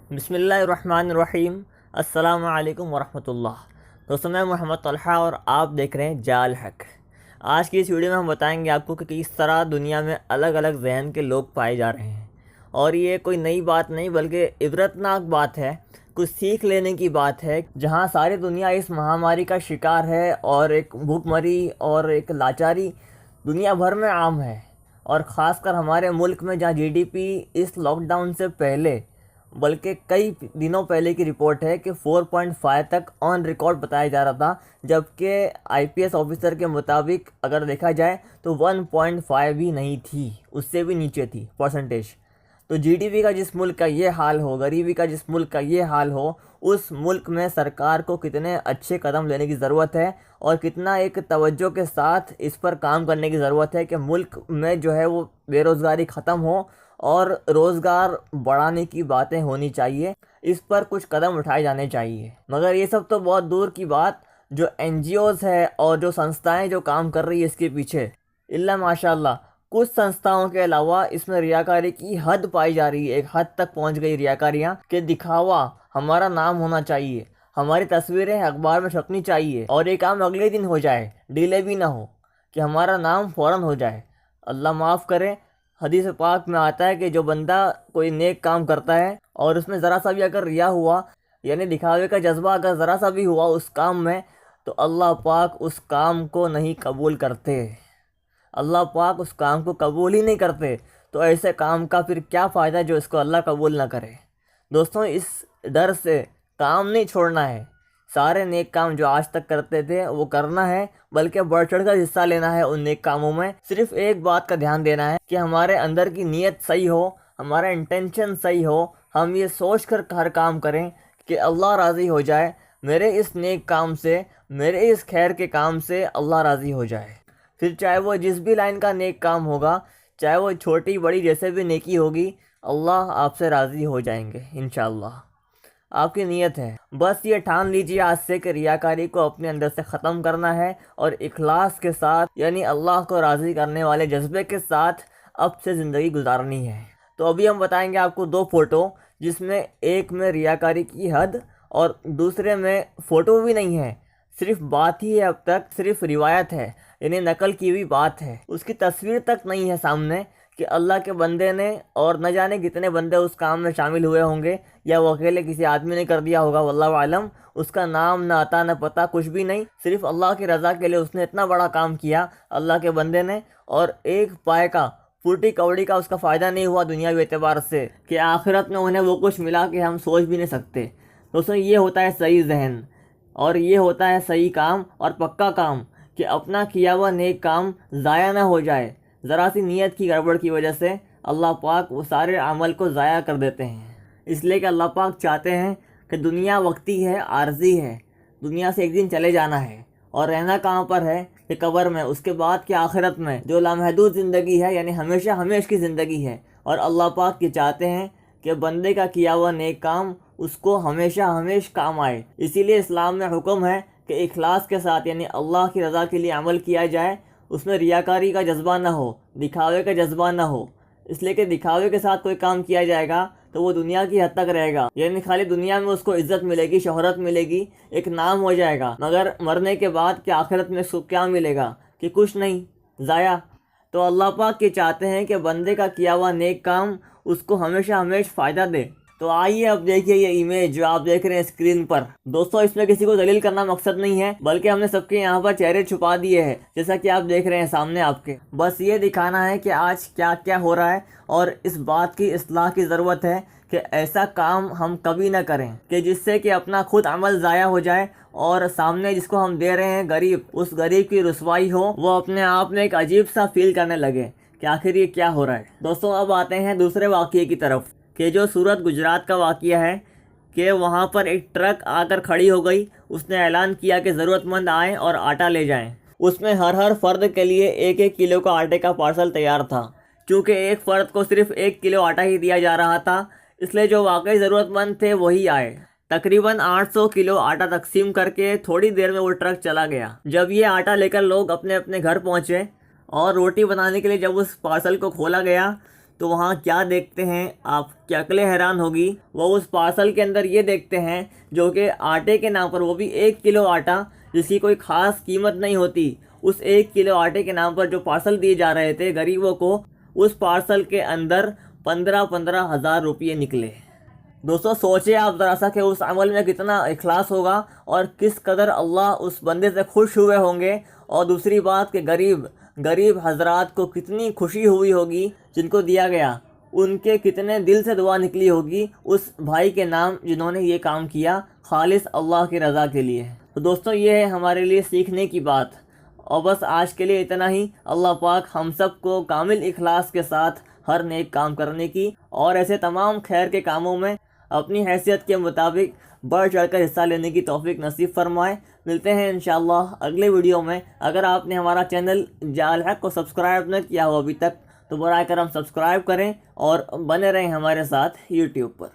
بسم اللہ الرحمن الرحیم۔ السلام علیکم ورحمۃ اللہ۔ دوستوں، میں محمد طلحہ اور آپ دیکھ رہے ہیں جال حق۔ آج کی اس ویڈیو میں ہم بتائیں گے آپ کو کہ کس طرح دنیا میں الگ الگ ذہن کے لوگ پائے جا رہے ہیں، اور یہ کوئی نئی بات نہیں بلکہ عبرتناک بات ہے، کچھ سیکھ لینے کی بات ہے۔ جہاں ساری دنیا اس مہاماری کا شکار ہے اور ایک بھوک مری اور ایک لاچاری دنیا بھر میں عام ہے، اور خاص کر ہمارے ملک میں جہاں جی ڈی پی اس لاک ڈاؤن سے پہلے بلکہ کئی دنوں پہلے کی رپورٹ ہے کہ 4.5 تک آن ریکارڈ بتایا جا رہا تھا، جبکہ آئی پی ایس آفیسر کے مطابق اگر دیکھا جائے تو 1.5 بھی نہیں تھی، اس سے بھی نیچے تھی پرسنٹیج۔ تو جی ڈی پی کا جس ملک کا یہ حال ہو، غریبی کا جس ملک کا یہ حال ہو، اس ملک میں سرکار کو کتنے اچھے قدم لینے کی ضرورت ہے اور کتنا ایک توجہ کے ساتھ اس پر کام کرنے کی ضرورت ہے کہ ملک میں جو ہے وہ بے روزگاری ختم ہو اور روزگار بڑھانے کی باتیں ہونی چاہیے۔ اس پر کچھ قدم اٹھائے جانے چاہیے، مگر یہ سب تو بہت دور کی بات۔ جو این جی اوز ہے اور جو سنستھائیں جو کام کر رہی ہے اس کے پیچھے، اللہ ماشاء اللہ کچھ سنستھاؤں کے علاوہ اس میں ریاکاری کی حد پائی جا رہی ہے۔ ایک حد تک پہنچ گئی ریاکاریاں کہ دکھاوا، ہمارا نام ہونا چاہیے، ہماری تصویریں اخبار میں چھپنی چاہیے، اور یہ کام اگلے دن ہو جائے، ڈیلے بھی نہ ہو، کہ ہمارا نام فوراً ہو جائے۔ اللہ معاف کرے، حدیث پاک میں آتا ہے کہ جو بندہ کوئی نیک کام کرتا ہے اور اس میں ذرا سا بھی اگر ریا ہوا، یعنی دکھاوے کا جذبہ اگر ذرا سا بھی ہوا اس کام میں، تو اللہ پاک اس کام کو نہیں قبول کرتے۔ اللہ پاک اس کام کو قبول ہی نہیں کرتے، تو ایسے کام کا پھر کیا فائدہ جو اس کو اللہ قبول نہ کرے۔ دوستوں، اس ڈر سے کام نہیں چھوڑنا ہے، سارے نیک کام جو آج تک کرتے تھے وہ کرنا ہے، بلکہ بڑھ چڑھ کر حصہ لینا ہے ان نیک کاموں میں۔ صرف ایک بات کا دھیان دینا ہے کہ ہمارے اندر کی نیت صحیح ہو، ہمارا انٹینشن صحیح ہو، ہم یہ سوچ کر ہر کام کریں کہ اللہ راضی ہو جائے میرے اس نیک کام سے، میرے اس خیر کے کام سے اللہ راضی ہو جائے۔ پھر چاہے وہ جس بھی لائن کا نیک کام ہوگا، چاہے وہ چھوٹی بڑی جیسے بھی نیکی ہوگی، اللہ آپ سے راضی ہو جائیں گے انشاءاللہ۔ آپ کی نیت ہے، بس یہ ٹھان لیجیے آج سے کہ ریاکاری کو اپنے اندر سے ختم کرنا ہے اور اخلاص کے ساتھ، یعنی اللہ کو راضی کرنے والے جذبے کے ساتھ اب سے زندگی گزارنی ہے۔ تو ابھی ہم بتائیں گے آپ کو دو فوٹو، جس میں ایک میں ریاکاری کی حد اور دوسرے میں فوٹو بھی نہیں ہے، صرف بات ہی ہے، اب تک صرف روایت ہے، یعنی نقل کی ہوئی بات ہے، اس کی تصویر تک نہیں ہے سامنے کہ اللہ کے بندے نے، اور نہ جانے کتنے بندے اس کام میں شامل ہوئے ہوں گے، یا وہ اکیلے کسی آدمی نے کر دیا ہوگا، واللہ عالم۔ اس کا نام نہ آتا نہ پتہ، کچھ بھی نہیں، صرف اللہ کی رضا کے لیے اس نے اتنا بڑا کام کیا اللہ کے بندے نے، اور ایک پائے کا، پھوٹی کوڑی کا اس کا فائدہ نہیں ہوا دنیاوی اعتبار سے، کہ آخرت میں انہیں وہ کچھ ملا کہ ہم سوچ بھی نہیں سکتے۔ دوستوں، یہ ہوتا ہے صحیح ذہن، اور یہ ہوتا ہے صحیح کام اور پکا کام، کہ اپنا کیا ہوا نیک کام ضائع نہ ہو جائے۔ ذرا سی نیت کی گڑبڑ کی وجہ سے اللہ پاک وہ سارے عمل کو ضائع کر دیتے ہیں، اس لیے کہ اللہ پاک چاہتے ہیں کہ دنیا وقتی ہے، عارضی ہے، دنیا سے ایک دن چلے جانا ہے، اور رہنا کہاں پر ہے؟ کہ قبر میں، اس کے بعد کی آخرت میں جو لامحدود زندگی ہے، یعنی ہمیشہ ہمیش کی زندگی ہے، اور اللہ پاک یہ چاہتے ہیں کہ بندے کا کیا ہوا نیک کام اس کو ہمیشہ ہمیش کام آئے۔ اسی لیے اسلام میں حکم ہے کہ اخلاص کے ساتھ، یعنی اللہ کی رضا کے لیے عمل کیا جائے، اس میں ریاکاری کا جذبہ نہ ہو، دکھاوے کا جذبہ نہ ہو، اس لیے کہ دکھاوے کے ساتھ کوئی کام کیا جائے گا تو وہ دنیا کی حد تک رہے گا، یعنی خالی دنیا میں اس کو عزت ملے گی، شہرت ملے گی، ایک نام ہو جائے گا، مگر مرنے کے بعد کہ آخرت میں اس کو کیا ملے گا؟ کہ کچھ نہیں، ضائع۔ تو اللہ پاک یہ چاہتے ہیں کہ بندے کا کیا ہوا نیک کام اس کو ہمیشہ ہمیش فائدہ دے۔ تو آئیے اب دیکھیے یہ امیج جو آپ دیکھ رہے ہیں اسکرین پر۔ دوستوں، اس میں کسی کو ذلیل کرنا مقصد نہیں ہے، بلکہ ہم نے سب کے یہاں پر چہرے چھپا دیے ہیں، جیسا کہ آپ دیکھ رہے ہیں سامنے آپ کے۔ بس یہ دکھانا ہے کہ آج کیا کیا ہو رہا ہے، اور اس بات کی اصلاح کی ضرورت ہے کہ ایسا کام ہم کبھی نہ کریں کہ جس سے کہ اپنا خود عمل ضائع ہو جائے، اور سامنے جس کو ہم دے رہے ہیں غریب، اس غریب کی رسوائی ہو، وہ اپنے آپ میں ایک عجیب سا فیل کرنے لگے کہ آخر یہ کیا ہو رہا ہے۔ دوستوں، اب آتے ہیں دوسرے واقعے کی طرف، کہ جو سورت گجرات کا واقعہ ہے، کہ وہاں پر ایک ٹرک آ کر کھڑی ہو گئی، اس نے اعلان کیا کہ ضرورت مند آئیں اور آٹا لے جائیں۔ اس میں ہر فرد کے لیے 1-1 کلو کا آٹے کا پارسل تیار تھا۔ چونکہ ایک فرد کو صرف 1 کلو آٹا ہی دیا جا رہا تھا، اس لیے جو واقعی ضرورت مند تھے وہی آئے۔ تقریباً 800 کلو آٹا تقسیم کر کے تھوڑی دیر میں وہ ٹرک چلا گیا۔ جب یہ آٹا لے کر لوگ اپنے اپنے گھر پہنچے، اور روٹی بنانے کے لیے جب اس پارسل کو کھولا گیا، تو وہاں کیا دیکھتے ہیں آپ کی عقلیں حیران ہوگی۔ وہ اس پارسل کے اندر یہ دیکھتے ہیں جو کہ آٹے کے نام پر، وہ بھی 1 کلو آٹا جس کی کوئی خاص قیمت نہیں ہوتی، اس 1 کلو آٹے کے نام پر جو پارسل دیے جا رہے تھے غریبوں کو، اس پارسل کے اندر 15 ہزار روپئے نکلے۔ دوستو سوچیں آپ ذرا سا کہ اس عمل میں کتنا اخلاص ہوگا اور کس قدر اللہ اس بندے سے خوش ہوئے ہوں گے، اور دوسری بات کہ غریب حضرات کو کتنی خوشی ہوئی ہوگی جن کو دیا گیا، ان کے کتنے دل سے دعا نکلی ہوگی اس بھائی کے نام جنہوں نے یہ کام کیا خالص اللہ کی رضا کے لیے۔ تو دوستو یہ ہے ہمارے لیے سیکھنے کی بات، اور بس آج کے لیے اتنا ہی۔ اللہ پاک ہم سب کو کامل اخلاص کے ساتھ ہر نیک کام کرنے کی اور ایسے تمام خیر کے کاموں میں اپنی حیثیت کے مطابق بڑھ چڑھ کر حصہ لینے کی توفیق نصیب فرمائے۔ ملتے ہیں انشاءاللہ اگلے ویڈیو میں۔ اگر آپ نے ہمارا چینل جاء الحق کو سبسکرائب نہ کیا ہو ابھی تک تو برائے کرم سبسکرائب کریں اور بنے رہیں ہمارے ساتھ یوٹیوب پر۔